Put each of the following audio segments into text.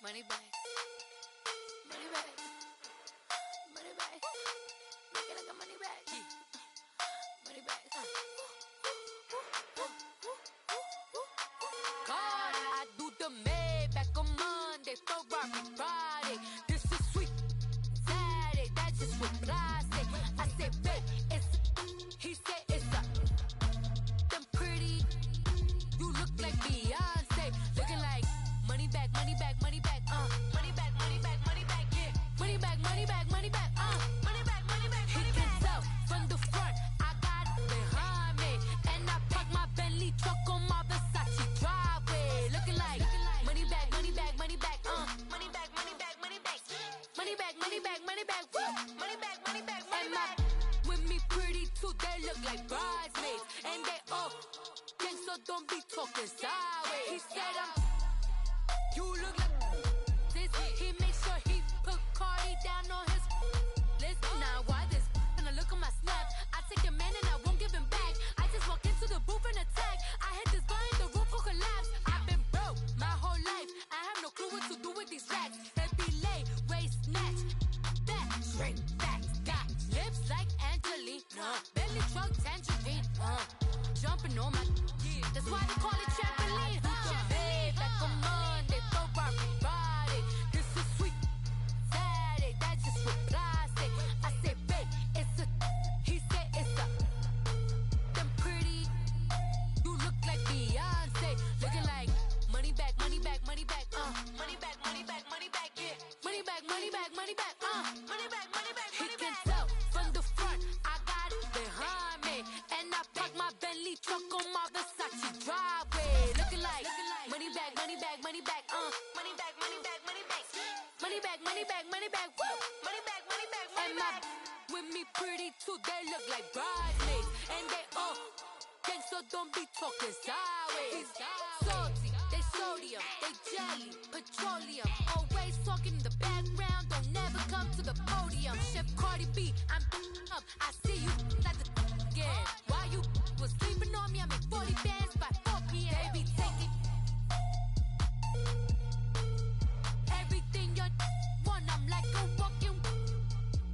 Money back. Money back. Money back. Make it like a money back. Money back. God, I do the Maybach on Monday, Ferrari Friday. This is sweet Saturday. That's just what I say. I say, babe, it's. He said it's a. Them pretty. You look like Beyonce. Looking like money back, money back, money back. Money back, money back, money back. Yeah. Money back, money back, money back. Money back, money back, money back. He can tell from the front. I got it behind me, and I park my Bentley truck on my Versace driveway. Looking like money back, money back, money back. Money back, money back, money back. Money back, money back, money back. Money back, money back, money back. With me pretty too, they look like bridesmaids, and they all gang, so don't be talking sideways. He said you look like this. He makes sure he put Cardi down on his list. Now why this? When I look at my snap, I take a man and I won't give him back. I just walk into the booth and attack. I hit this guy in the roof will collapse. I've been broke my whole life. I have no clue what to do with these racks. Heavy lay, waist snatch, back, straight back. Got lips like Angelina, belly truck tangerine. Jumping on my, that's why they call it trampoline. Back on Monday, Ferrari Friday. This is sweet Saturday. That's just what I say. I say, babe, it's a. He said it's a. Them pretty. You look like Beyonce. Looking like money back, money back, money back. Money back, money back, money back. Yeah. Money back, money back, money back. Money back, money back, money back. He can tell from the front. I got it behind me, and I park my Bentley truck on my Versace driveway. Looking like money back, money back, money back. Money back, money back, money back. Money back, money back, money back. Money back, money back, money back. With me pretty too, they look like bridesmaids, and they all gang, so don't be talking sideways. Salty, they sodium, they jelly, petroleum. Always talking in the background, don't never come to the podium. Chef Cardi B, I'm up. I see you like the again. Why you was sleeping on me? I make 40 bands by 4 p.m. They be taking everything you want. I'm like a walking.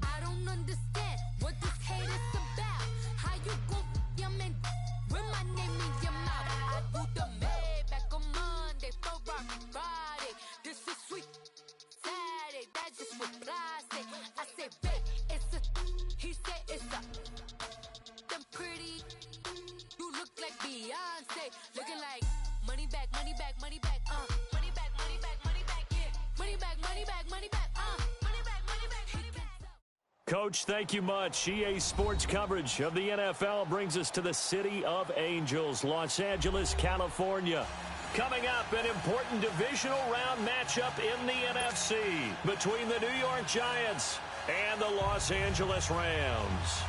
I don't understand what this hate is about. How you go your man with my name in your mouth? I do the Maybach on Monday, Ferrari Friday. This is sweet Saturday. That's just what I say. I say, babe, it's a. He said it's a. Them pretty. You look like Beyonce. Looking like money back, money back, money back. Money back, money back, money back. Yeah. Money back, money back, money back. Money back, money back, money back. Coach, thank you much. EA Sports coverage of the NFL brings us to the City of Angels, Los Angeles, California. Coming up, an important divisional round matchup in the NFC between the New York Giants and the Los Angeles Rams.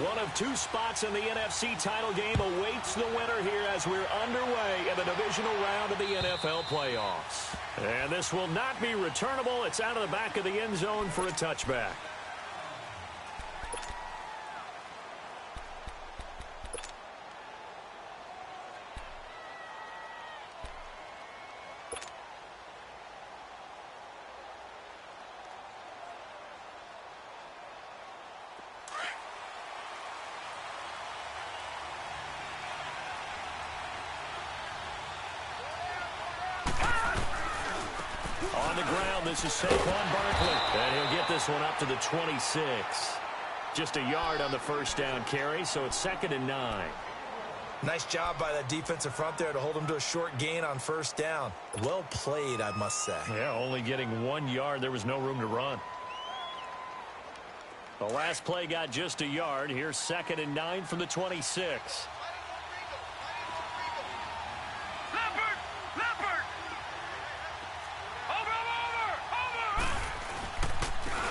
One of two spots in the NFC title game awaits the winner here as we're underway in the divisional round of the NFL playoffs. And this will not be returnable. It's out of the back of the end zone for a touchback. On the ground, this is Saquon Barkley, and he'll get this one up to the 26. Just a yard on the first down carry, so it's 2nd and 9. Nice job by that defensive front there to hold him to a short gain on first down. Well played, I must say. Yeah, only getting 1 yard. There was no room to run. The last play got just a yard. Here's 2nd and 9 from the 26.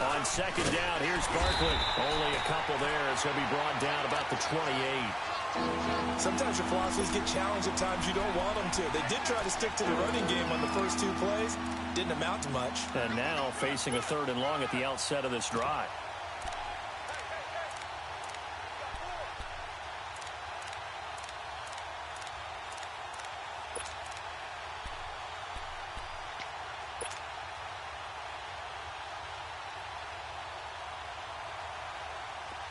On 2nd down, here's Barkley. Only a couple there as he'll be brought down about the 28. Sometimes your philosophies get challenged at times you don't want them to. They did try to stick to the running game on the first 2 plays. Didn't amount to much. And now facing a 3rd and long at the outset of this drive.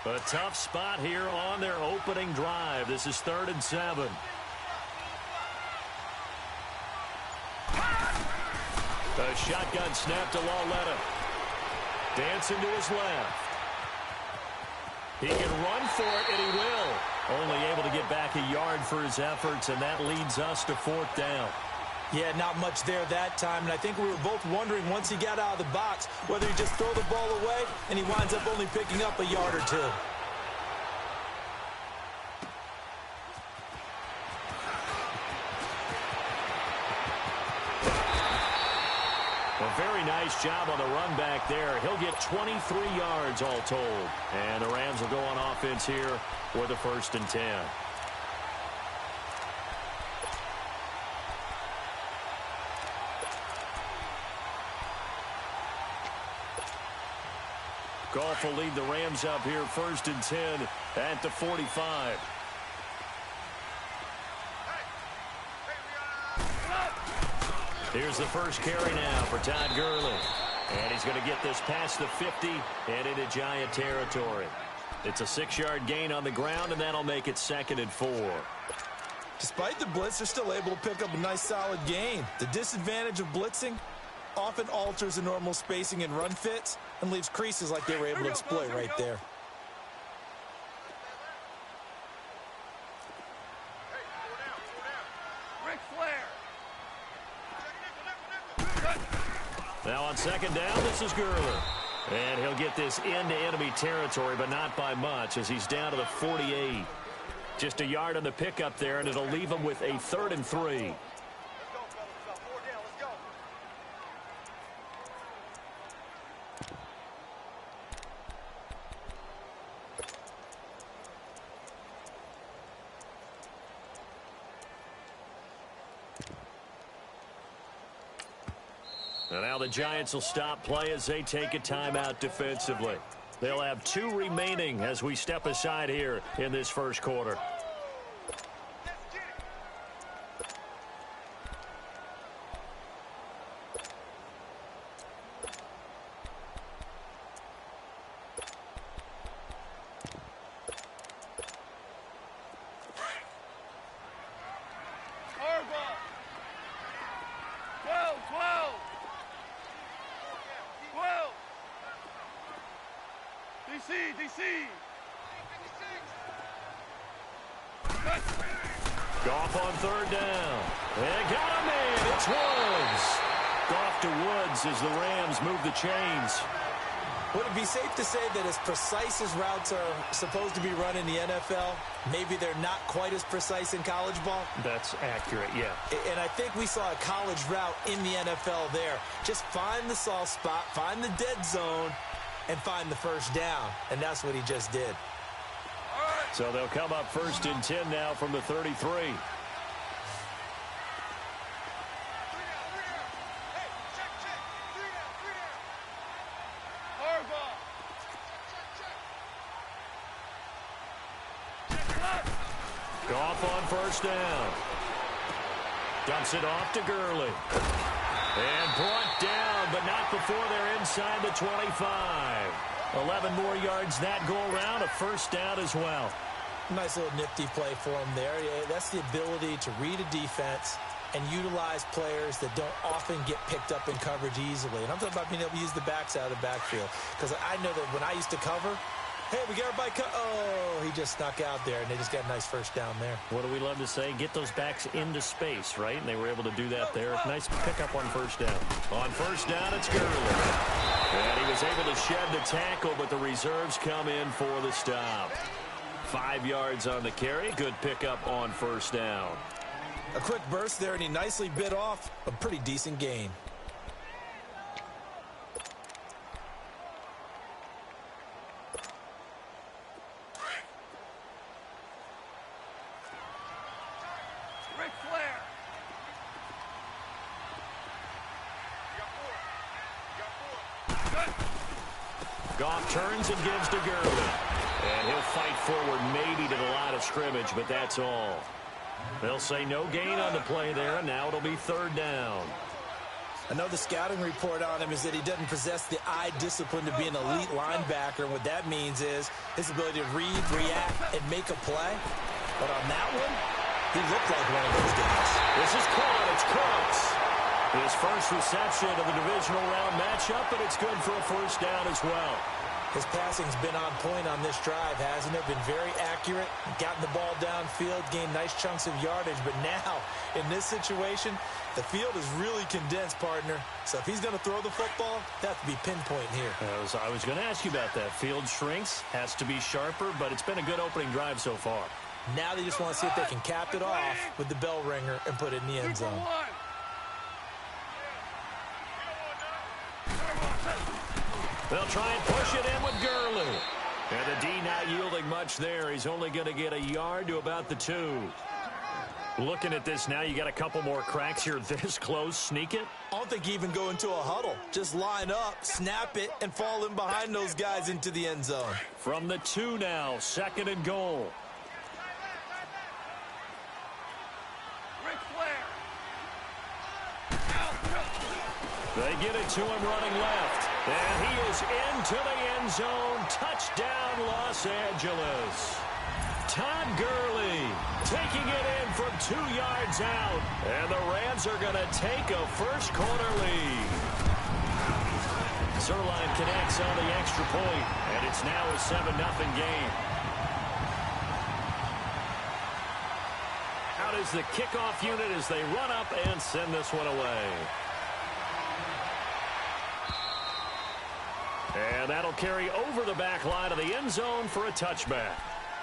A tough spot here on their opening drive. This is 3rd and 7. A shotgun snap to Lauletta. Dancing to his left. He can run for it, and he will. Only able to get back a yard for his efforts, and that leads us to 4th down. Yeah, not much there that time, and I think we were both wondering once he got out of the box whether he just throw the ball away, and he winds up only picking up a yard or 2. A very nice job on the run back there. He'll get 23 yards all told. And the Rams will go on offense here with a 1st and 10. Goff will lead the Rams up here 1st and 10 at the 45. Here's the first carry now for Todd Gurley. And he's going to get this past the 50 and into Giant territory. It's a 6-yard gain on the ground, and that'll make it 2nd and 4. Despite the blitz, they're still able to pick up a nice solid gain. The disadvantage of blitzing often alters the normal spacing and run fits and leaves creases like they were able to exploit right there. Now on 2nd down, this is Gurley. And he'll get this into enemy territory, but not by much as he's down to the 48. Just a yard on the pickup there, and it'll leave him with a 3rd and 3. And now the Giants will stop play as they take a timeout defensively. They'll have 2 remaining as we step aside here in this 1st quarter. Goff on 3rd down. And got him in. It's Woods. Goff to Woods as the Rams move the chains. Would it be safe to say that as precise as routes are supposed to be run in the NFL, maybe they're not quite as precise in college ball? That's accurate, yeah. And I think we saw a college route in the NFL there. Just find the soft spot, find the dead zone, and find the 1st down. And that's what he just did. So they'll come up 1st and 10 now from the 33. Goff on 1st down. Dumps it off to Gurley. And brought down, but not before they're inside the 25. 11 more yards that go around, a 1st down as well. Nice little nifty play for him there. Yeah, that's the ability to read a defense and utilize players that don't often get picked up in coverage easily. And I'm talking about being able to use the backs out of the backfield. Because I know that when I used to cover, hey, we got everybody oh, he just snuck out there, and they just got a nice 1st down there. What do we love to say? Get those backs into space, right? And they were able to do that there. Nice pickup on 1st down. On 1st down, it's Gurley. And he was able to shed the tackle, but the reserves come in for the stop. 5 yards on the carry. Good pickup on 1st down. A quick burst there, and he nicely bit off a pretty decent gain. Goff turns and gives to Gurley. And he'll fight forward maybe to the line of scrimmage, but that's all. They'll say no gain on the play there, and now it'll be 3rd down. I know the scouting report on him is that he doesn't possess the eye discipline to be an elite linebacker. And what that means is his ability to read, react, and make a play. But on that one, he looked like one of those guys. This is caught. It's Crooks. His first reception of the divisional round matchup, and it's good for a first down as well. His passing's been on point on this drive, hasn't it? Been very accurate, gotten the ball downfield, gained nice chunks of yardage. But now, in this situation, the field is really condensed, partner. So if he's going to throw the football, that has to be pinpoint here. I was going to ask you about that. Field shrinks, has to be sharper, but it's been a good opening drive so far. Now they just want to see if they can cap it off with the bell ringer and put it in the end zone. They'll try and push it in with Gurley. And the D not yielding much there. He's only going to get a yard to about the 2. Looking at this now, you got a couple more cracks here this close. Sneak it? I don't think you even go into a huddle. Just line up, snap it, and fall in behind those guys into the end zone. From the 2 now, 2nd and goal. They get it to him running left. And he is into the end zone. Touchdown, Los Angeles. Todd Gurley taking it in from 2 yards out. And the Rams are going to take a first quarter lead. Zerline connects on the extra point, and it's now a 7-0 game. Out is the kickoff unit as they run up and send this one away. And that'll carry over the back line of the end zone for a touchback.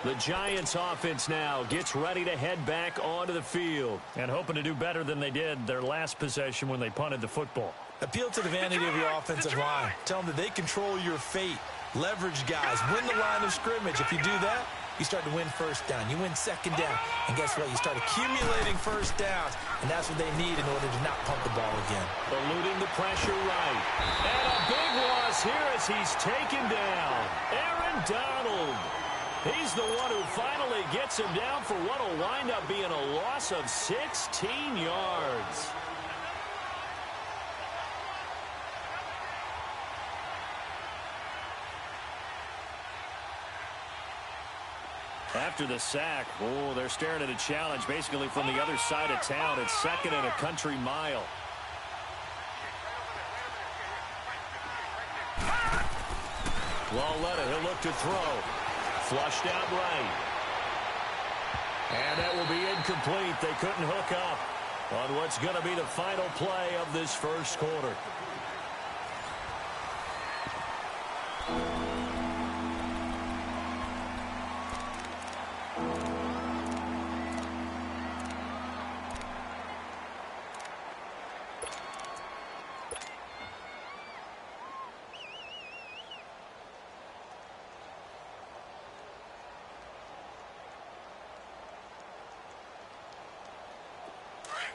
The Giants offense now gets ready to head back onto the field and hoping to do better than they did their last possession when they punted the football. Appeal to the vanity of your offensive line. Tell them that they control your fate. Leverage guys. Win the line of scrimmage. If you do that, you start to win first down. You win second down. And guess what? You start accumulating first downs. And that's what they need in order to not pump the ball again. Eluding the pressure right. And a big loss here as he's taken down. Aaron Donald. He's the one who finally gets him down for what will wind up being a loss of 16 yards. After the sack, they're staring at a challenge basically from the other side of town. It's 2nd and a country mile. Lauletta, he'll look to throw. Flushed out right. And that will be incomplete. They couldn't hook up on what's going to be the final play of this first quarter.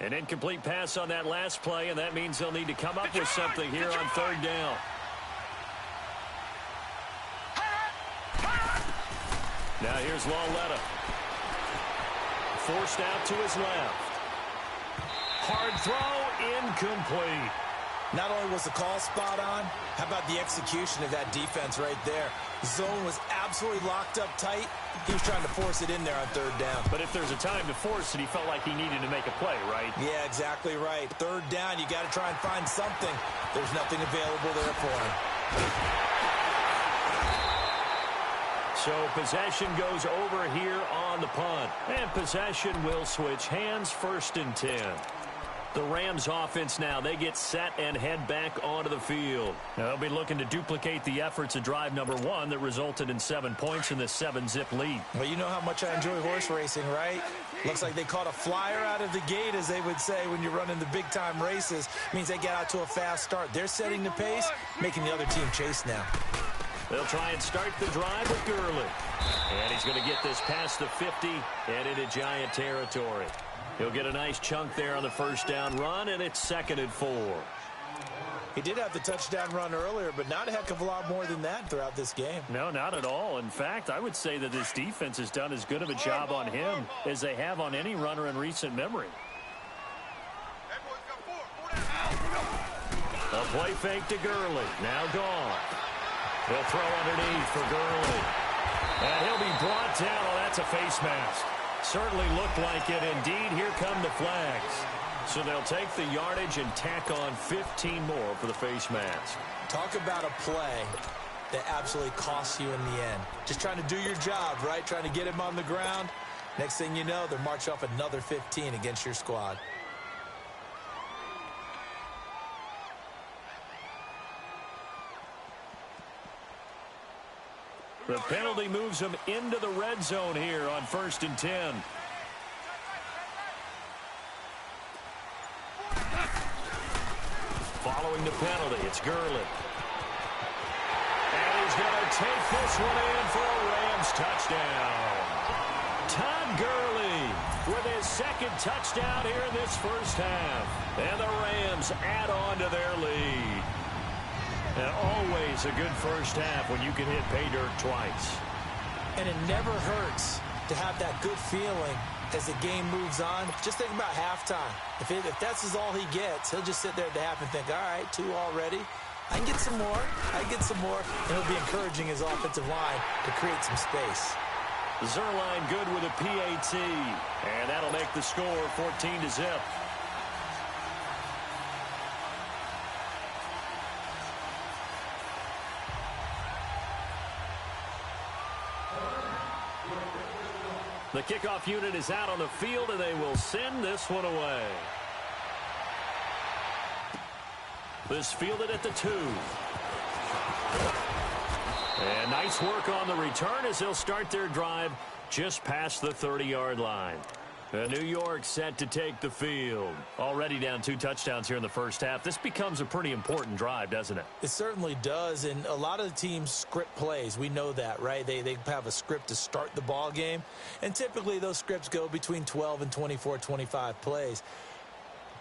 An incomplete pass on that last play, and that means they'll need to come up with something here on 3rd down. Now here's Lauletta. Forced out to his left. Hard throw, incomplete. Not only was the call spot on, how about the execution of that defense right there? The zone was absolutely locked up tight. He was trying to force it in there on 3rd down. But if there's a time to force it, he felt like he needed to make a play, right? Yeah, exactly right. 3rd down, you got to try and find something. There's nothing available there for him. So possession goes over here on the punt. And possession will switch hands, 1st and 10. The Rams offense now, they get set and head back onto the field. Now, they'll be looking to duplicate the efforts of drive number 1 that resulted in 7 points in this 7-zip lead. Well, you know how much I enjoy horse racing, right? Looks like they caught a flyer out of the gate, as they would say when you're running the big-time races. Means they get out to a fast start. They're setting the pace, making the other team chase now. They'll try and start the drive with Gurley. And he's going to get this past the 50 and into Giant territory. He'll get a nice chunk there on the first down run, and it's 2nd and 4. He did have the touchdown run earlier, but not a heck of a lot more than that throughout this game. No, not at all. In fact, I would say that this defense has done as good of a job on him as they have on any runner in recent memory. A play fake to Gurley. Now gone. He'll throw underneath for Gurley. And he'll be brought down. Oh, that's a face mask. Certainly looked like it. Indeed, here come the flags. So they'll take the yardage and tack on 15 more for the face mask. Talk about a play that absolutely costs you in the end. Just trying to do your job, right? Trying to get him on the ground. Next thing you know, they're marching off another 15 against your squad. The penalty moves them into the red zone here on 1st and 10. Following the penalty, it's Gurley. And he's going to take this one in for a Rams touchdown. Todd Gurley with his second touchdown here in this first half. And the Rams add on to their lead. And always a good first half when you can hit pay dirt twice. And it never hurts to have that good feeling as the game moves on. Just think about halftime. If that's all he gets, he'll just sit there at the half and think, all right, 2 already. I can get some more. I can get some more. And he'll be encouraging his offensive line to create some space. Zerline good with a PAT. And that'll make the score 14-0. The kickoff unit is out on the field, and they will send this one away. This fielded at the 2. And nice work on the return as they'll start their drive just past the 30-yard line. New York set to take the field. Already down 2 touchdowns here in the first half. This becomes a pretty important drive, doesn't it? It certainly does, and a lot of the teams script plays. We know that, right? They have a script to start the ball game, and typically those scripts go between 12 and 24, 25 plays.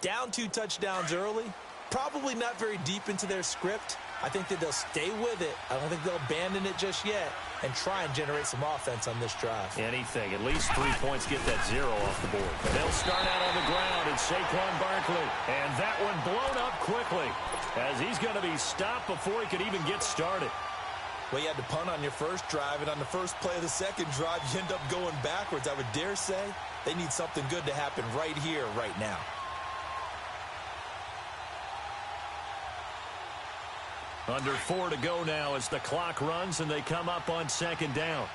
Down 2 touchdowns early, probably not very deep into their script. I think that they'll stay with it. I don't think they'll abandon it just yet and try and generate some offense on this drive. Anything. At least 3 points, get that 0 off the board. They'll start out on the ground, and Saquon Barkley. And that one blown up quickly as he's going to be stopped before he could even get started. Well, you had to punt on your first drive, and on the first play of the second drive, you end up going backwards. I would dare say they need something good to happen right here, right now. Under 4 to go now as the clock runs and they come up on 2nd down.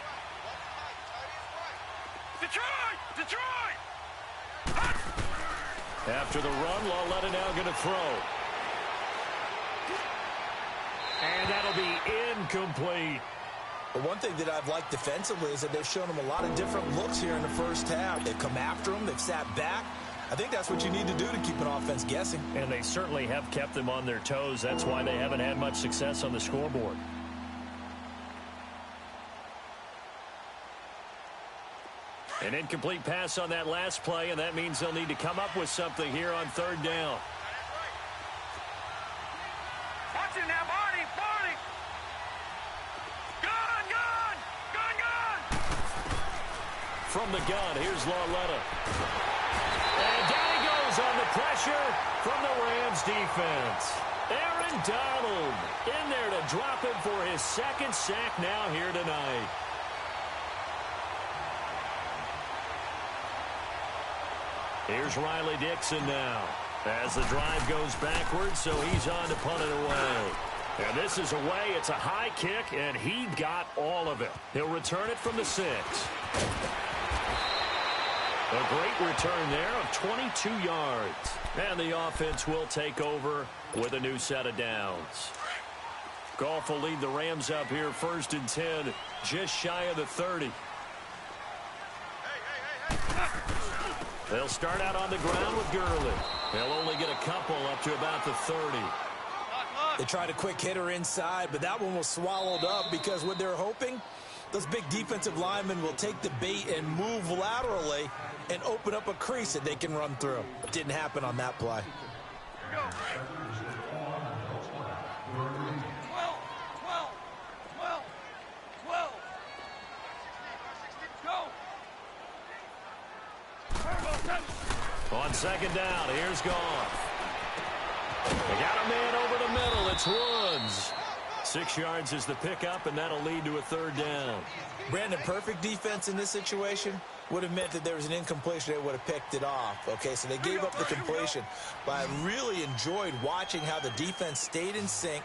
Detroit! After the run, Lauletta now going to throw. And that'll be incomplete. But one thing that I've liked defensively is that they've shown them a lot of different looks here in the first half. They've come after them. They've sat back. I think that's what you need to do to keep an offense guessing. And they certainly have kept them on their toes. That's why they haven't had much success on the scoreboard. An incomplete pass on that last play, and that means they'll need to come up with something here on 3rd down. Watch it now, Barney! Gun! From the gun, here's Lauletta. And down he goes on the pressure from the Rams defense. Aaron Donald in there to drop him for his 2nd sack now here tonight. Here's Riley Dixon now as the drive goes backwards, so he's on to punt it away. And this is away. It's a high kick, and he got all of it. He'll return it from the 6. A great return there of 22 yards. And the offense will take over with a new set of downs. Goff will lead the Rams up here 1st and 10, just shy of the 30. They'll start out on the ground with Gurley. They'll only get a couple up to about the 30. They tried a quick hitter inside, but that one was swallowed up because what they're hoping, those big defensive linemen will take the bait and move laterally and open up a crease that they can run through. Didn't happen on that play. On 2nd down, here's Goff. They got a man over the It's Woods. 6 yards is the pickup, and that'll lead to a 3rd down. Brandon, perfect defense in this situation would have meant that there was an incompletion. They would have picked it off. Okay, so they gave up the completion. But I really enjoyed watching how the defense stayed in sync,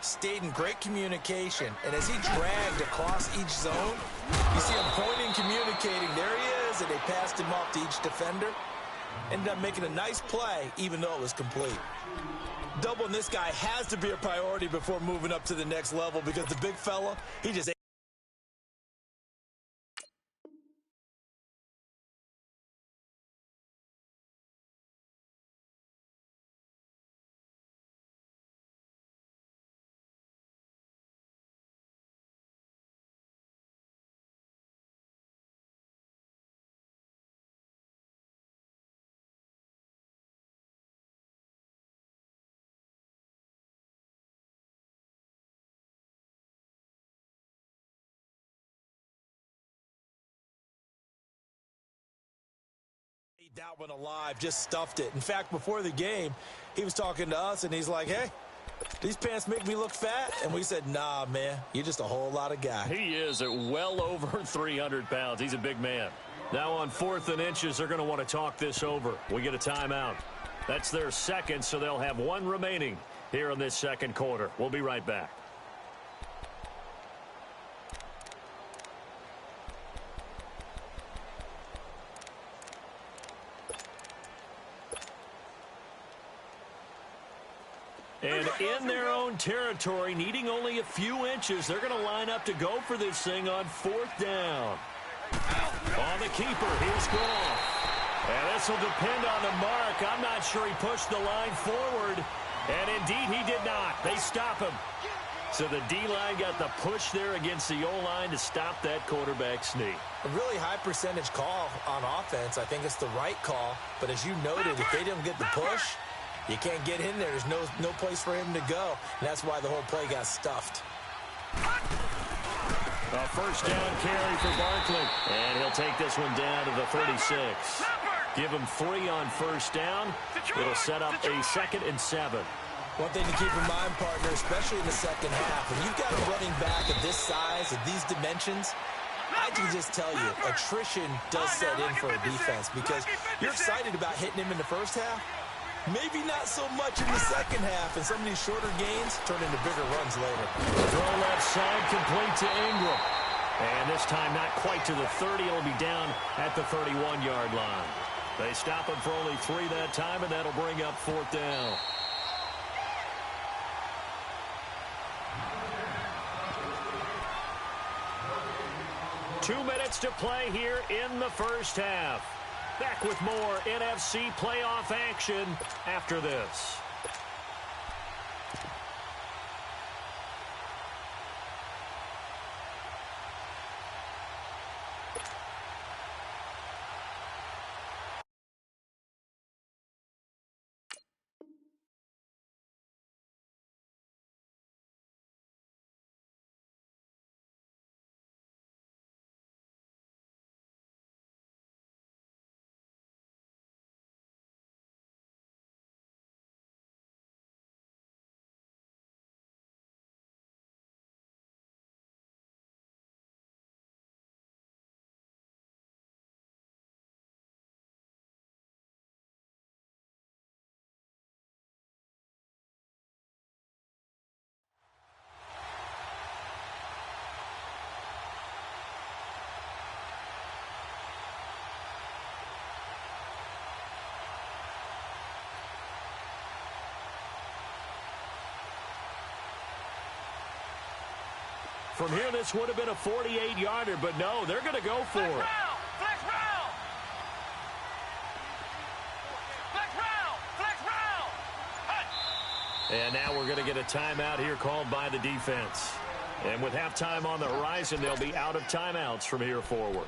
stayed in great communication. And as he dragged across each zone, you see him pointing, communicating. There he is, and they passed him off to each defender. Ended up making a nice play, even though it was complete. Doubling this guy has to be a priority before moving up to the next level because the big fella, he just... that one alive, just stuffed it. In fact, before the game, he was talking to us, and he's like, hey, these pants make me look fat. And we said, nah, man, you're just a whole lot of guy. He is at well over 300 pounds. He's a big man. Now on 4th and inches, they're going to want to talk this over. We get a timeout. That's their second, so they'll have 1 remaining here in this second quarter. We'll be right back. And in their own territory, needing only a few inches, they're going to line up to go for this thing on 4th down. On the keeper, here's Goff. And this will depend on the mark. I'm not sure he pushed the line forward. And indeed, he did not. They stop him. So the D-line got the push there against the O-line to stop that quarterback sneak. A really high percentage call on offense. I think it's the right call. But as you noted, if they didn't get the push, you can't get in there. There's no place for him to go. And that's why the whole play got stuffed. A 1st down carry for Barkley. And he'll take this one down to the 36. Give him 3 on 1st down. It'll set up a 2nd and 7. One thing to keep in mind, partner, especially in the second half, when you've got a running back of this size, of these dimensions, I can just tell you, attrition does set in for a defense because you're excited about hitting him in the first half. Maybe not so much in the second half, and some of these shorter gains turn into bigger runs later. Throw left side, complete to Ingram. And this time not quite to the 30. It'll be down at the 31-yard line. They stop him for only 3 that time, and that'll bring up 4th down. Two minutes to play here in the first half. Back with more NFC playoff action after this. From here, this would have been a 48-yarder, but no, they're going to go for it. Flex round! Flex round! Flex round! Hut! And now we're going to get a timeout here called by the defense. And with halftime on the horizon, they'll be out of timeouts from here forward.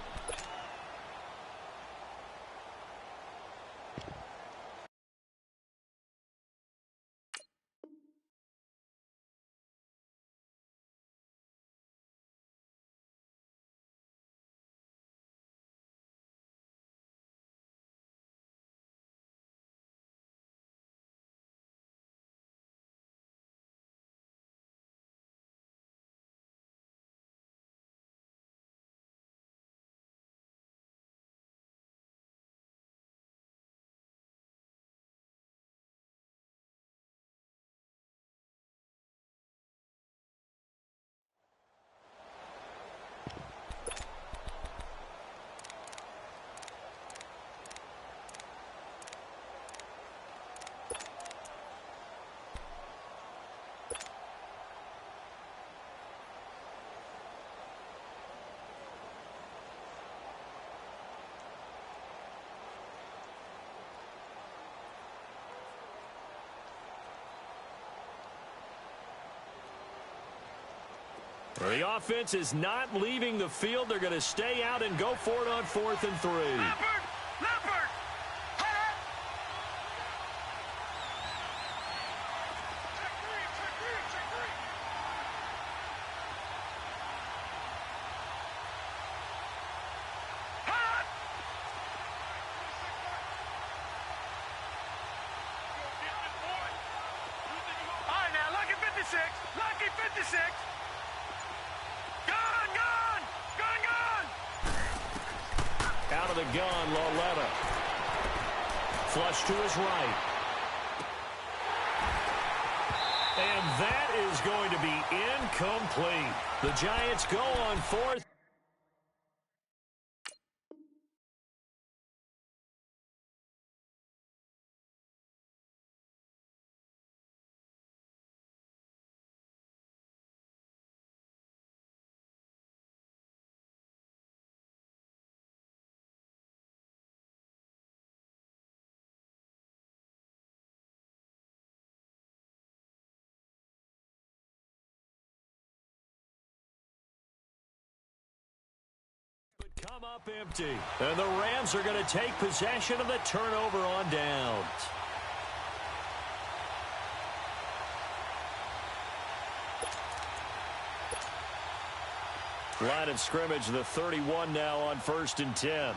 The offense is not leaving the field. They're going to stay out and go for it on 4th and 3. Leopard! Lucky 56. Gun! Out of the gun, Lauletta. Flush to his right. And that is going to be incomplete. The Giants go on 4th. Come up empty. And the Rams are going to take possession of the turnover on downs. Line of scrimmage, the 31 now on 1st and 10.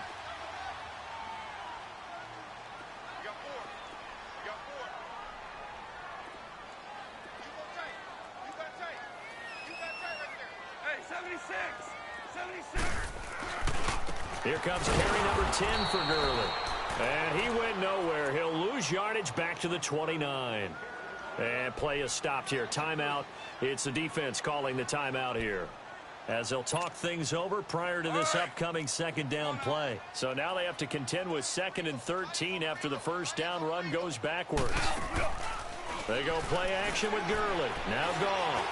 Here comes carry number 10 for Gurley. And he went nowhere. He'll lose yardage back to the 29. And play is stopped here. Timeout. It's the defense calling the timeout here, as they'll talk things over prior to this upcoming 2nd down play. So now they have to contend with 2nd and 13 after the 1st down run goes backwards. They go play action with Gurley. Now gone.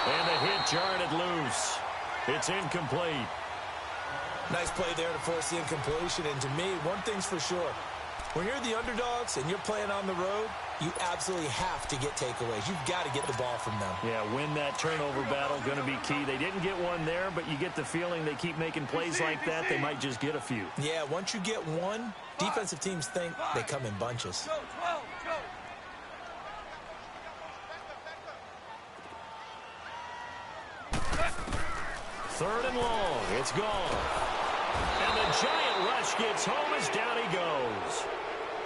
And the hit jarred it loose. It's incomplete. Nice play there to force the incompletion. And to me, one thing's for sure. When you're the underdogs and you're playing on the road, you absolutely have to get takeaways. You've got to get the ball from them. Yeah, win that turnover battle, going to be key. They didn't get one there, but you get the feeling they keep making plays like that, they might just get a few. Yeah, once you get one, defensive teams think they come in bunches. Go, 12, go. Third and long. It's gone. And the giant rush gets home as down he goes.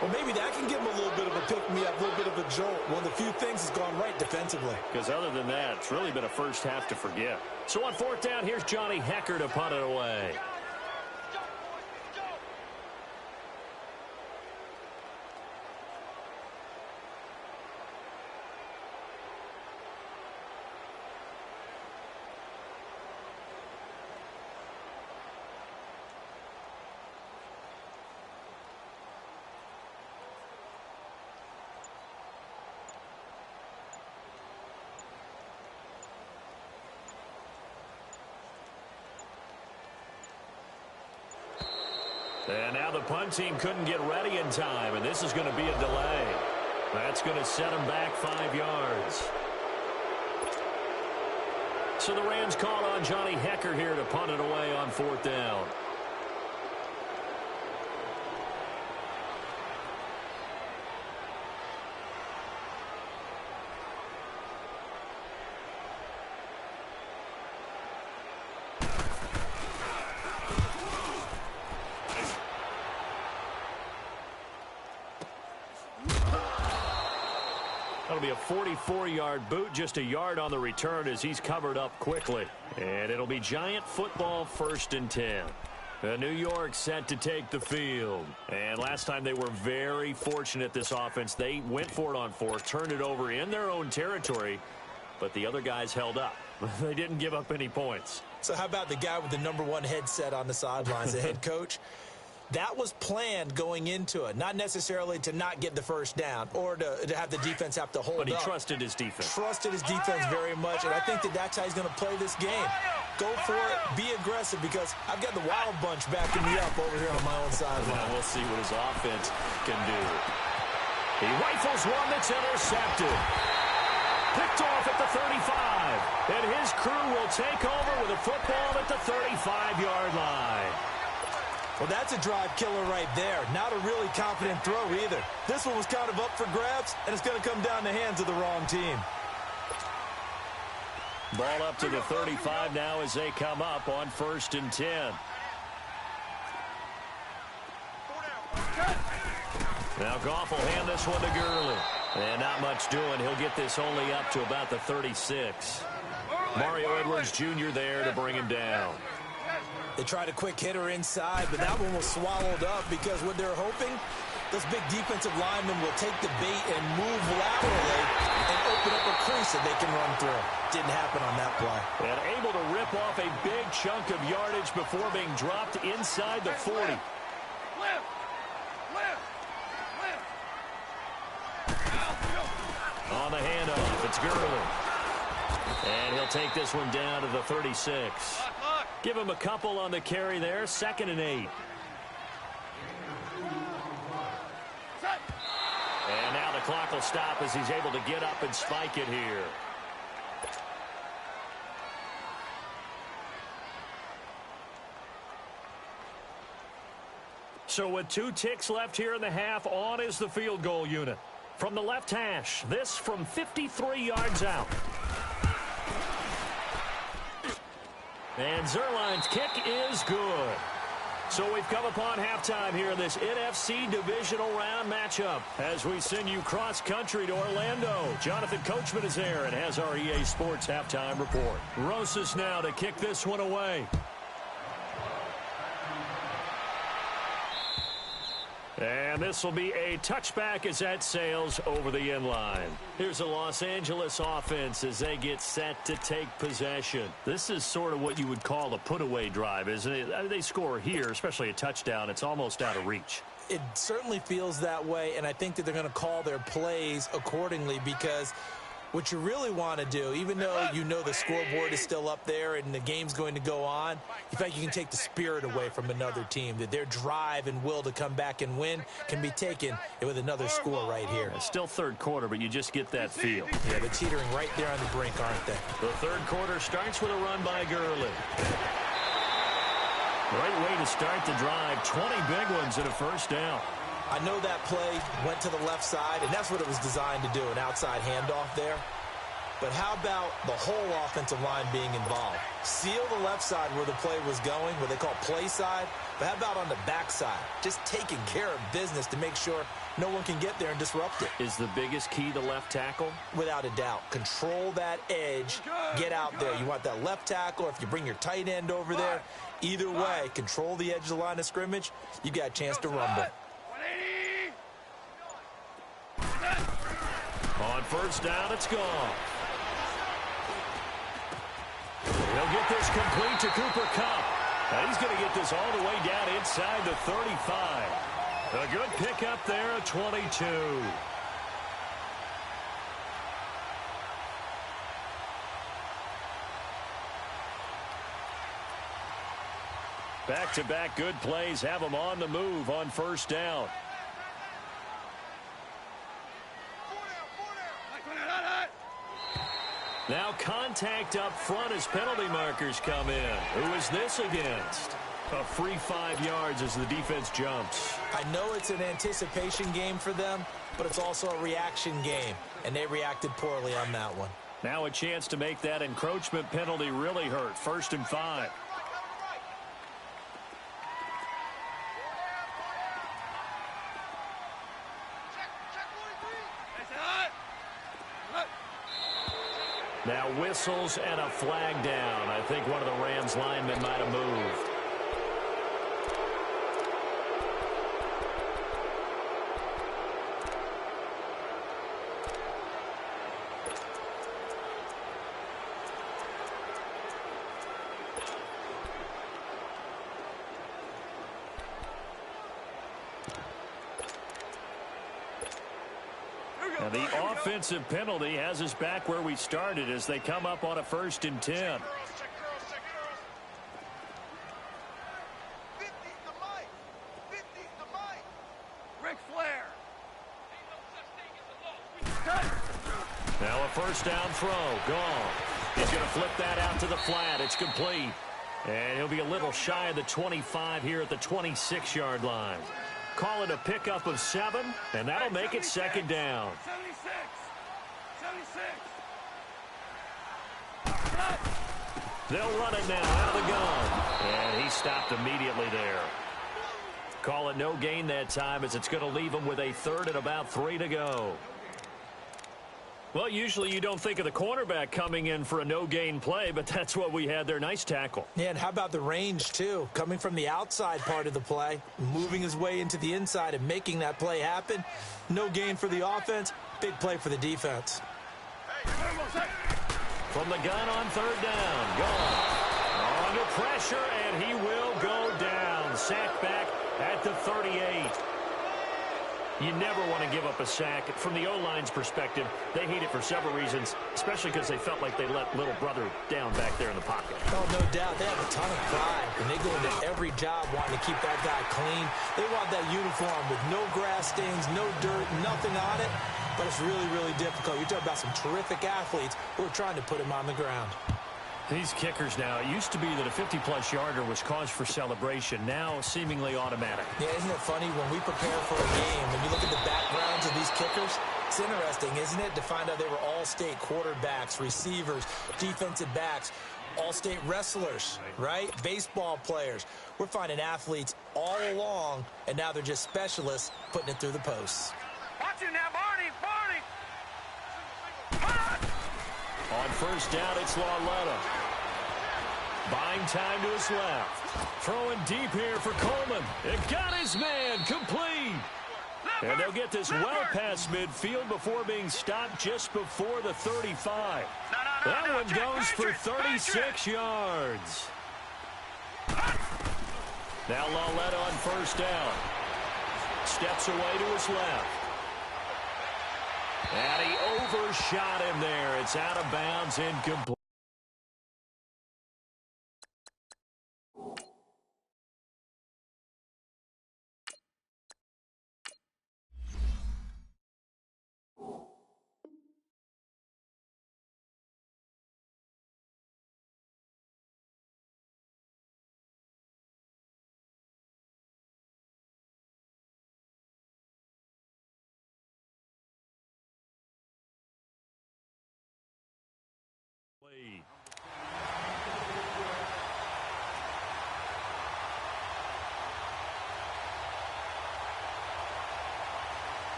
Well, maybe that can give him a little bit of a pick-me-up, a little bit of a jolt. One of the few things has gone right defensively. Because other than that, it's really been a first half to forget. So on 4th down, here's Johnny Hecker to punt it away. And now the punt team couldn't get ready in time, and this is going to be a delay. That's going to set them back 5 yards. So the Rams call on Johnny Hecker here to punt it away on 4th down. That'll be a 44-yard boot, just a yard on the return as he's covered up quickly. And it'll be Giant football 1st and 10. New York set to take the field. And last time they were very fortunate, this offense. They went for it on 4th, turned it over in their own territory, but the other guys held up. They didn't give up any points. So how about the guy with the #1 headset on the sidelines, the head coach? That was planned going into it, not necessarily to not get the 1st down or to have the defense have to hold up. But he trusted his defense. Trusted his defense very much, and I think that's how he's going to play this game. Go for it, be aggressive, because I've got the Wild Bunch backing me up over here on my own sideline. Now we'll see what his offense can do. He rifles one that's intercepted. Picked off at the 35. And his crew will take over with a football at the 35-yard line. Well, that's a drive killer right there. Not a really confident throw either. This one was kind of up for grabs, and it's going to come down the hands of the wrong team. Ball up to the 35 now as they come up on 1st and 10. Now Goff will hand this one to Gurley. And not much doing. He'll get this only up to about the 36. Mario Edwards Jr. there to bring him down. They tried a quick hitter inside, but that one was swallowed up because what they're hoping, those big defensive linemen will take the bait and move laterally and open up a crease that they can run through. Didn't happen on that play. And able to rip off a big chunk of yardage before being dropped inside the 40. On the handoff, it's Gurley. And he'll take this one down to the 36. Give him a couple on the carry there, 2nd and 8. And now the clock will stop as he's able to get up and spike it here. So with 2 ticks left here in the half, on is the field goal unit. From the left hash, this from 53 yards out. And Zerline's kick is good. So we've come upon halftime here in this NFC divisional round matchup as we send you cross-country to Orlando. Jonathan Coachman is there and has our EA Sports halftime report. Rosas now to kick this one away. And this will be a touchback as that sails over the end line. Here's the Los Angeles offense as they get set to take possession. This is sort of what you would call a put-away drive, isn't it? I mean, they score here, especially a touchdown. It's almost out of reach. It certainly feels that way, and I think that they're going to call their plays accordingly because what you really want to do, even though you know the scoreboard is still up there and the game's going to go on, in fact, you can take the spirit away from another team, that their drive and will to come back and win can be taken with another score right here. It's still 3rd quarter, but you just get that feel. Yeah, they're teetering right there on the brink, aren't they? The 3rd quarter starts with a run by Gurley. Great way to start the drive. 20 big ones and a 1st down. I know that play went to the left side, and that's what it was designed to do, an outside handoff there. But how about the whole offensive line being involved? Seal the left side where the play was going, what they call play side. But how about on the back side? Just taking care of business to make sure no one can get there and disrupt it. Is the biggest key to left tackle? Without a doubt. Control that edge. Get out there. You want that left tackle, or if you bring your tight end over there, either way, control the edge of the line of scrimmage. You got a chance to rumble. On 1st down, it's gone. He'll get this complete to Cooper Kupp. And he's going to get this all the way down inside the 35. A good pickup there at 22. Back-to-back good plays have them on the move on 1st down. Now contact up front as penalty markers come in. Who is this against? A free 5 yards as the defense jumps. I know it's an anticipation game for them, but it's also a reaction game, and they reacted poorly on that one. Now a chance to make that encroachment penalty really hurt. 1st and 5. Now whistles and a flag down. I think one of the Rams linemen might have moved. Now the offensive penalty has us back where we started as they come up on a 1st and 10. Ric Flair. Now a first down throw. Gone. He's going to flip that out to the flat. It's complete. And he'll be a little shy of the 25 here at the 26-yard line. Call it a pickup of 7, and that'll make it second down. 76. They'll run it now out of the gun. And he stopped immediately there. Call it no gain that time as it's going to leave him with a third and about 3 to go. Well, usually you don't think of the cornerback coming in for a no-gain play, but that's what we had there. Nice tackle. Yeah, and how about the range, too? Coming from the outside part of the play, moving his way into the inside and making that play happen. No gain for the offense, big play for the defense. From the gun on third down. Gone. Under pressure, and he will go down. Sack back at the 38. You never want to give up a sack. From the O-line's perspective, they hate it for several reasons, especially because they felt like they let little brother down back there in the pocket. Oh, no doubt. They have a ton of pride, and they go into every job wanting to keep that guy clean. They want that uniform with no grass stains, no dirt, nothing on it, but it's really, really difficult. You're talking about some terrific athletes who are trying to put him on the ground. These kickers now, it used to be that a 50-plus yarder was cause for celebration. Now, seemingly automatic. Yeah, isn't it funny? When we prepare for a game, when you look at the backgrounds of these kickers, it's interesting, isn't it, to find out they were all-state quarterbacks, receivers, defensive backs, all-state wrestlers, right? Baseball players. We're finding athletes all along, and now they're just specialists putting it through the posts. Watch it now, Barney. On first down, it's Lauletta. Buying time to his left. Throwing deep here for Coleman. It got his man complete. And they'll get this well past midfield before being stopped just before the 35. That one goes for 36 yards. Now Lauletta on first down. Steps away to his left. And he overshot him there. It's out of bounds, incomplete.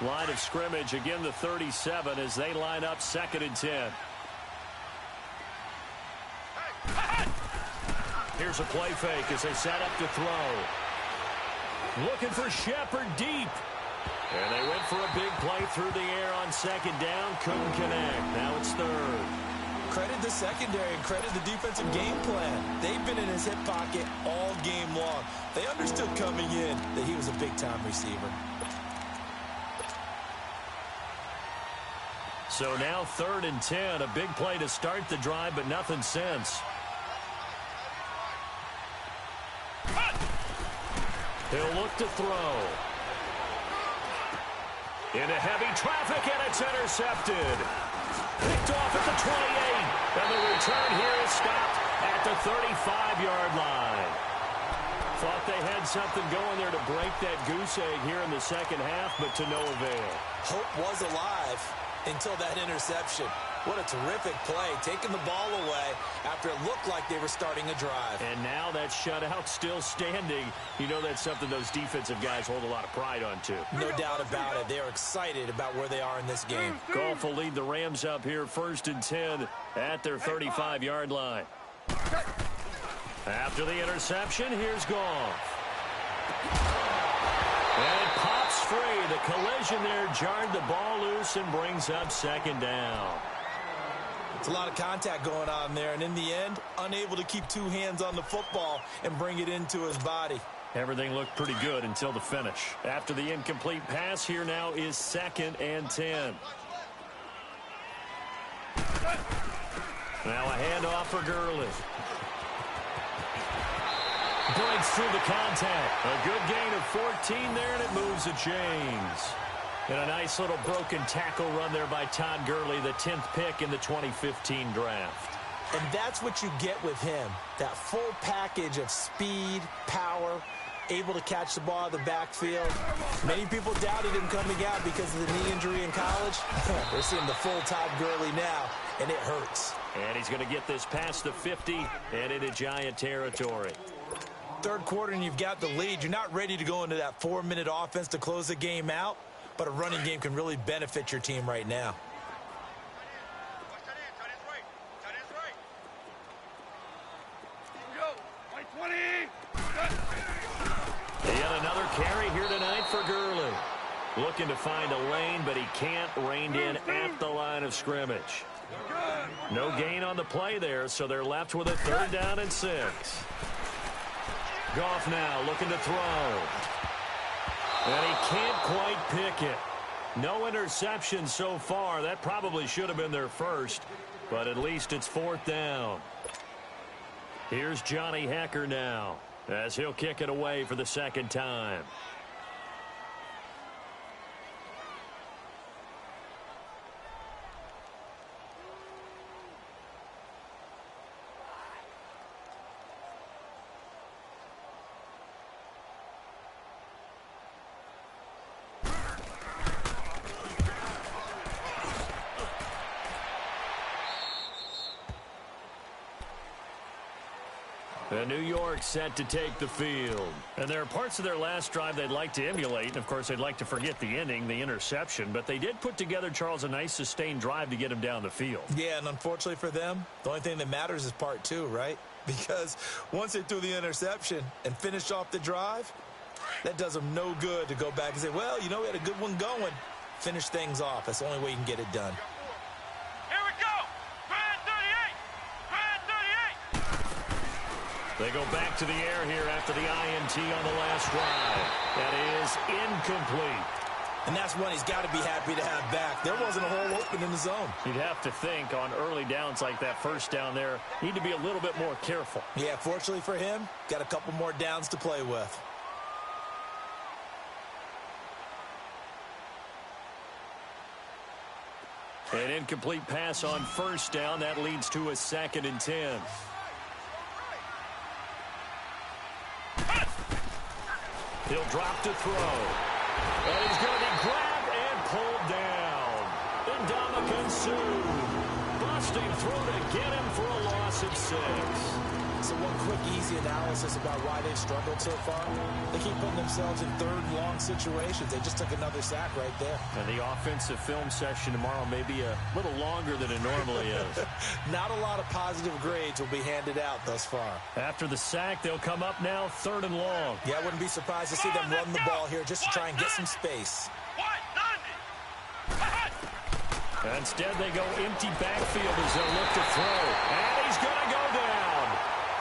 Line of scrimmage, again the 37 as they line up 2nd and 10. Here's a play fake as they set up to throw. Looking for Shepard deep. And they went for a big play through the air on 2nd down. Couldn't connect. Now it's 3rd. Credit the secondary and credit the defensive game plan. They've been in his hip pocket all game long. They understood coming in that he was a big-time receiver. So now 3rd and 10, a big play to start the drive, but nothing since. He'll look to throw. Into heavy traffic, and it's intercepted. Picked off at the 28, and the return here is stopped at the 35-yard line. Thought they had something going there to break that goose egg here in the second half, but to no avail. Hope was alive until that interception. What a terrific play, taking the ball away after it looked like they were starting a drive. And now that shutout still standing. You know that's something those defensive guys hold a lot of pride on, too. No doubt about it. They are excited about where they are in this game. Goff will lead the Rams up here 1st and 10 at their 35-yard line. After the interception, here's Goff. And it pops free. The collision there jarred the ball loose and brings up 2nd down. It's a lot of contact going on there, and in the end, unable to keep two hands on the football and bring it into his body. Everything looked pretty good until the finish. After the incomplete pass, here now is 2nd and 10. Now a handoff for Gurley. Breaks through the contact. A good gain of 14 there, and it moves the chains. And a nice little broken tackle run there by Todd Gurley, the 10th pick in the 2015 draft. And that's what you get with him, that full package of speed, power, able to catch the ball out of the backfield. Many people doubted him coming out because of the knee injury in college. We're seeing the full Todd Gurley now, and it hurts. And he's going to get this past the 50 and into Giant territory. Third quarter and you've got the lead. You're not ready to go into that 4-minute offense to close the game out, but a running game can really benefit your team right now. Yet another carry here tonight for Gurley. Looking to find a lane, but he can't. Reined in at the line of scrimmage. No gain on the play there, so they're left with a 3rd down and 6. Goff now looking to throw. And he can't quite pick it. No interception so far. That probably should have been their first, but at least it's 4th down. Here's Johnny Hekker now, as he'll kick it away for the 2nd time. And New York set to take the field. And there are parts of their last drive they'd like to emulate. And, of course, they'd like to forget the ending, the interception. But they did put together, Charles, a nice sustained drive to get him down the field. Yeah, and unfortunately for them, the only thing that matters is part 2, right? Because once they threw the interception and finished off the drive, that does them no good to go back and say, well, you know, we had a good one going. Finish things off. That's the only way you can get it done. They go back to the air here after the INT on the last drive. That is incomplete. And that's one he's got to be happy to have back. There wasn't a hole open in the zone. You'd have to think on early downs like that first down there, need to be a little bit more careful. Yeah, fortunately for him, got a couple more downs to play with. An incomplete pass on 1st down. That leads to a 2nd and 10. He'll drop to throw. And he's going to be grabbed and pulled down. Ndamukong Suh busting through to get him for a loss of 6. So one quick, easy analysis about why they've struggled so far. They keep putting themselves in 3rd and long situations. They just took another sack right there. And the offensive film session tomorrow may be a little longer than it normally is. Not a lot of positive grades will be handed out thus far. After the sack, they'll come up now 3rd and long. Yeah, I wouldn't be surprised to see them run the ball here just to try and get some space. And instead, they go empty backfield as they'll look to throw. And he's going to go down.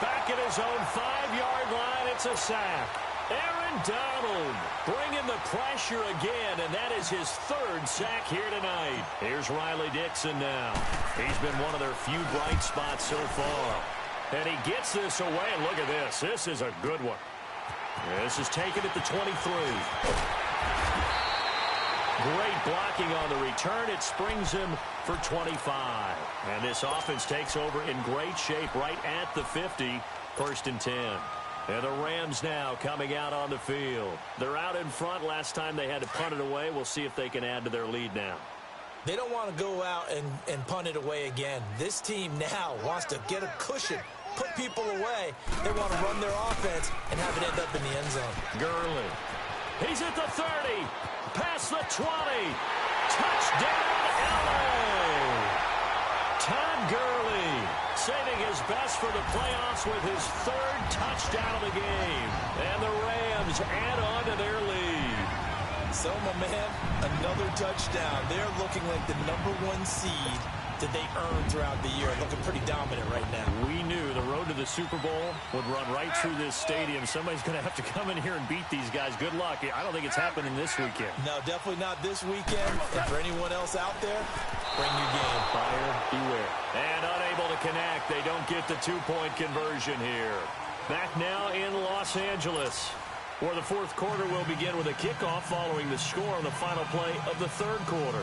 Back at his own 5-yard line, it's a sack. Aaron Donald bringing the pressure again, and that is his 3rd sack here tonight. Here's Riley Dixon now. He's been one of their few bright spots so far. And he gets this away, and look at this. This is a good one. This is taken at the 23. Great blocking on the return. It springs him for 25. And this offense takes over in great shape right at the 50. 1st and 10. And the Rams now coming out on the field. They're out in front. Last time they had to punt it away. We'll see if they can add to their lead now. They don't want to go out and punt it away again. This team now wants to get a cushion, put people away. They want to run their offense and have it end up in the end zone. Gurley. He's at the 30. Past the 20. Touchdown, LA. Todd Gurley saving his best for the playoffs with his 3rd touchdown of the game. And the Rams add on to their lead. So, my man, another touchdown. They're looking like the #1 seed that they earned throughout the year. Looking pretty dominant right now. We knew the road to the the Super Bowl would run right through this stadium. Somebody's going to have to come in here and beat these guys. Good luck. I don't think it's happening this weekend. No, definitely not this weekend. And for anyone else out there, bring your game. Buyer beware. And unable to connect. They don't get the two-point conversion here. Back now in Los Angeles, where the fourth quarter will begin with a kickoff following the score on the final play of the third quarter.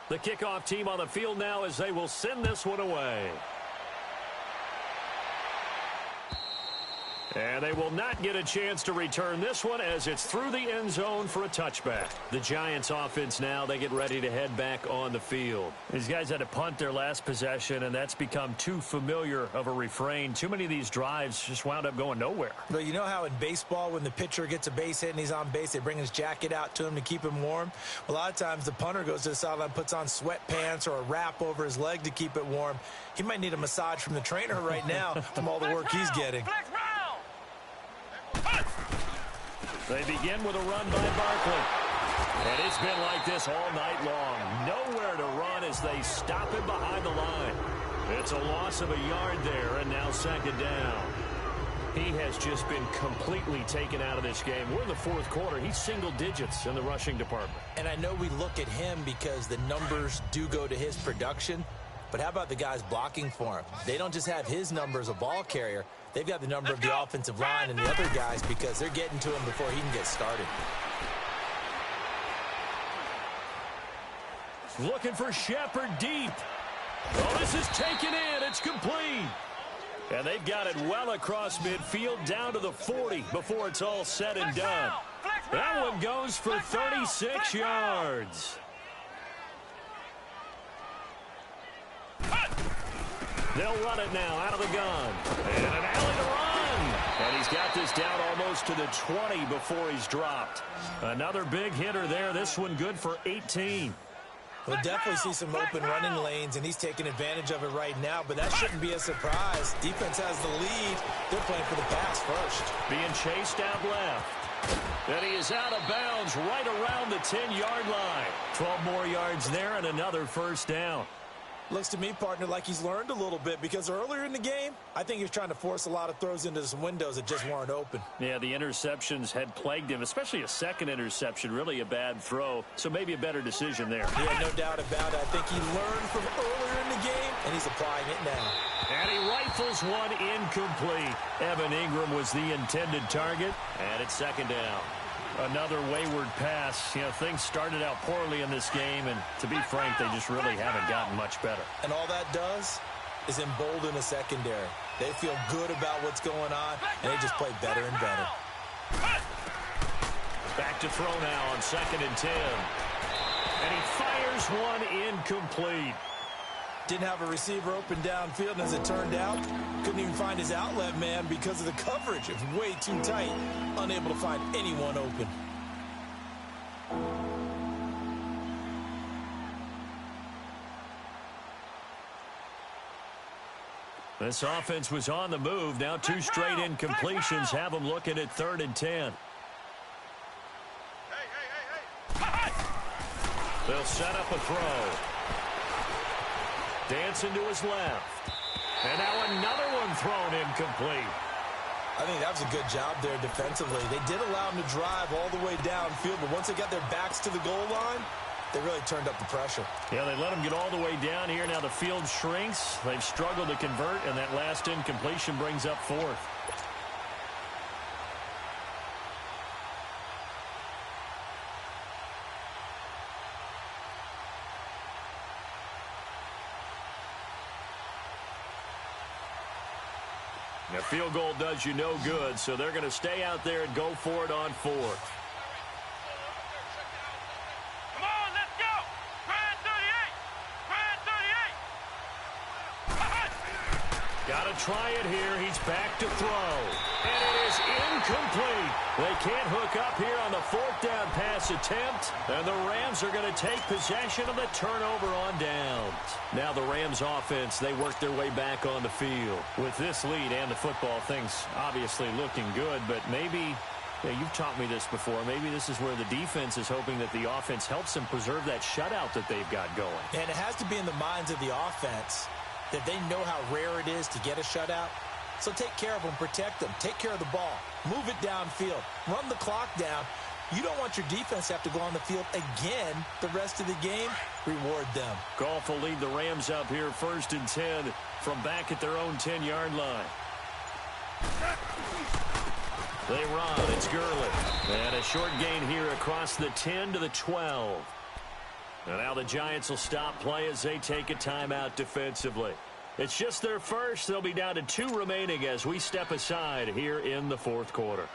The kickoff team on the field now as they will send this one away. And they will not get a chance to return this one as it's through the end zone for a touchback. The Giants offense now, they get ready to head back on the field. These guys had to punt their last possession, and that's become too familiar of a refrain. Too many of these drives just wound up going nowhere. But you know how in baseball when the pitcher gets a base hit and he's on base, they bring his jacket out to him to keep him warm? A lot of times the punter goes to the sideline, puts on sweatpants or a wrap over his leg to keep it warm. He might need a massage from the trainer right now from all the work he's getting. They begin with a run by Barkley. And it's been like this all night long. Nowhere to run as they stop him behind the line. It's a loss of a yard there, and now second down. He has just been completely taken out of this game. We're in the fourth quarter. He's single digits in the rushing department. And I know we look at him because the numbers do go to his production. But how about the guys blocking for him? They don't just have his number as a ball carrier. They've got the number of the offensive line and the other guys because they're getting to him before he can get started. Looking for Shepard deep. Oh, this is taken in. It's complete. And they've got it well across midfield down to the 40 before it's all said and done. That one goes for 36 yards. They'll run it now out of the gun. And an alley to run. And he's got this down almost to the 20 before he's dropped. Another big hitter there. This one good for 18. We'll definitely see some open running lanes, and he's taking advantage of it right now, but that shouldn't be a surprise. Defense has the lead. They're playing for the pass first. Being chased out left. And he is out of bounds right around the 10-yard line. 12 more yards there and another first down. Looks to me, partner, like he's learned a little bit because earlier in the game, I think he was trying to force a lot of throws into some windows that just weren't open. Yeah, the interceptions had plagued him, especially a second interception, really a bad throw. So maybe a better decision there. Yeah, no doubt about it. I think he learned from earlier in the game, and he's applying it now. And he rifles one incomplete. Evan Ingram was the intended target, and it's second down. Another wayward pass. You know, things started out poorly in this game, and to be frank, they just really haven't gotten much better. And all that does is embolden a secondary. They feel good about what's going on, and they just play better and better. Back to throw now on 2nd and 10. And he fires one incomplete. Didn't have a receiver open downfield, and as it turned out, couldn't even find his outlet man because of the coverage. It was way too tight, unable to find anyone open. This offense was on the move. Now 2 straight incompletions have them looking at 3rd and 10. They'll set up a throw. Dancing to his left. And now another one thrown incomplete. I think that was a good job there defensively. They did allow him to drive all the way downfield, but once they got their backs to the goal line, they really turned up the pressure. Yeah, they let him get all the way down here. Now the field shrinks. They've struggled to convert, and that last incompletion brings up 4th. The field goal does you no good, so they're going to stay out there and go for it on 4th. Come on, let's go! Grind 38! Grind 38! Got to try it here. He's back to throw. And it is incomplete. They can't hook up here on the fourth down pass attempt, and the Rams are going to take possession of the turnover on downs. Now the Rams offense, they work their way back on the field. With this lead and the football, things obviously looking good, but maybe, you've taught me this before, maybe this is where the defense is hoping that the offense helps them preserve that shutout that they've got going. And it has to be in the minds of the offense that they know how rare it is to get a shutout. So take care of them, protect them, take care of the ball, move it downfield, run the clock down. You don't want your defense to have to go on the field again the rest of the game. Reward them. Goff will lead the Rams up here 1st and 10 from back at their own 10-yard line. They run. It's Gurley. And a short gain here across the 10 to the 12. And now the Giants will stop play as they take a timeout defensively. It's just their first. They'll be down to 2 remaining as we step aside here in the fourth quarter.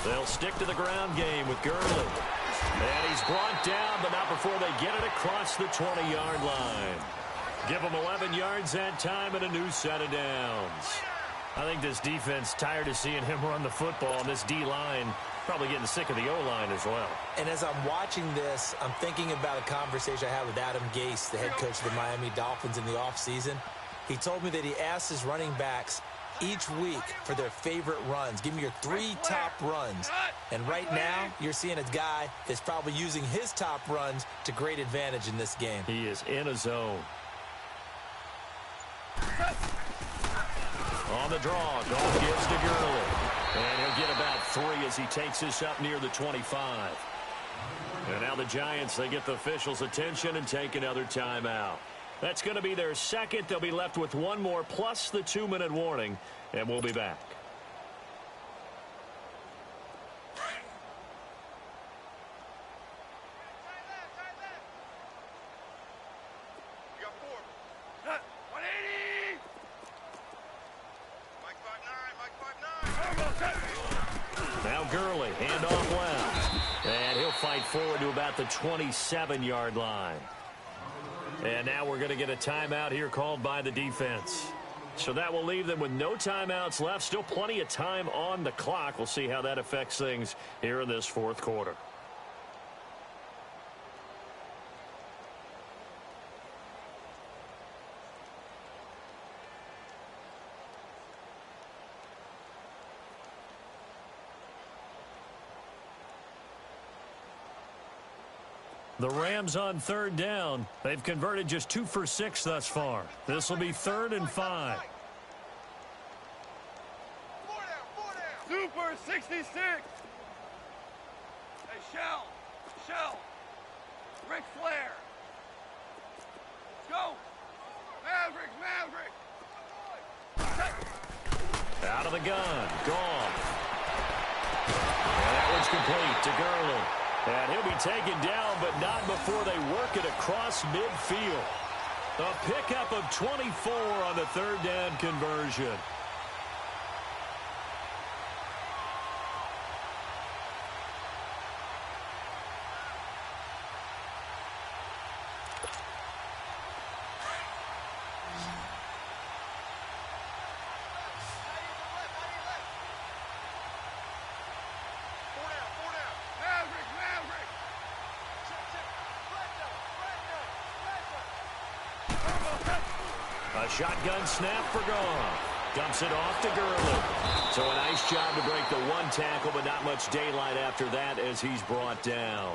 They'll stick to the ground game with Gurley. And he's brought down, but not before they get it across the 20-yard line. Give them 11 yards that time and a new set of downs. I think this defense tired of seeing him run the football, and this D-line probably getting sick of the O-line as well. And as I'm watching this, I'm thinking about a conversation I had with Adam Gase, the head coach of the Miami Dolphins in the offseason. He told me that he asked his running backs each week for their favorite runs. Give me your 3 top runs. And right now, you're seeing a guy that's probably using his top runs to great advantage in this game. He is in a zone. On the draw, Goff gives to Gurley. And he'll get about 3 as he takes this up near the 25. And now the Giants, they get the officials' attention and take another timeout. That's going to be their second. They'll be left with 1 more plus the 2-minute warning, and we'll be back. You got 4. 180. Mike 5'9", Mike 5'9". Now Gurley, handoff left. And he'll fight forward to about the 27-yard line. And now we're going to get a timeout here called by the defense. So that will leave them with no timeouts left. Still plenty of time on the clock. We'll see how that affects things here in this fourth quarter. The Rams on 3rd down. They've converted just 2 for 6 thus far. This will be 3rd and 5. 4 down. Super 66. Hey, Shell. Ric Flair. Let's go. Maverick. Out of the gun. Gone. And that one's complete to Gurley. And he'll be taken down, but not before they work it across midfield. A pickup of 24 on the 3rd down conversion. A shotgun snap for Goff. Dumps it off to Gurley. So a nice job to break the 1 tackle, but not much daylight after that as he's brought down.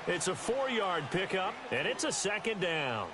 It's a 4-yard pickup, and it's a 2nd down.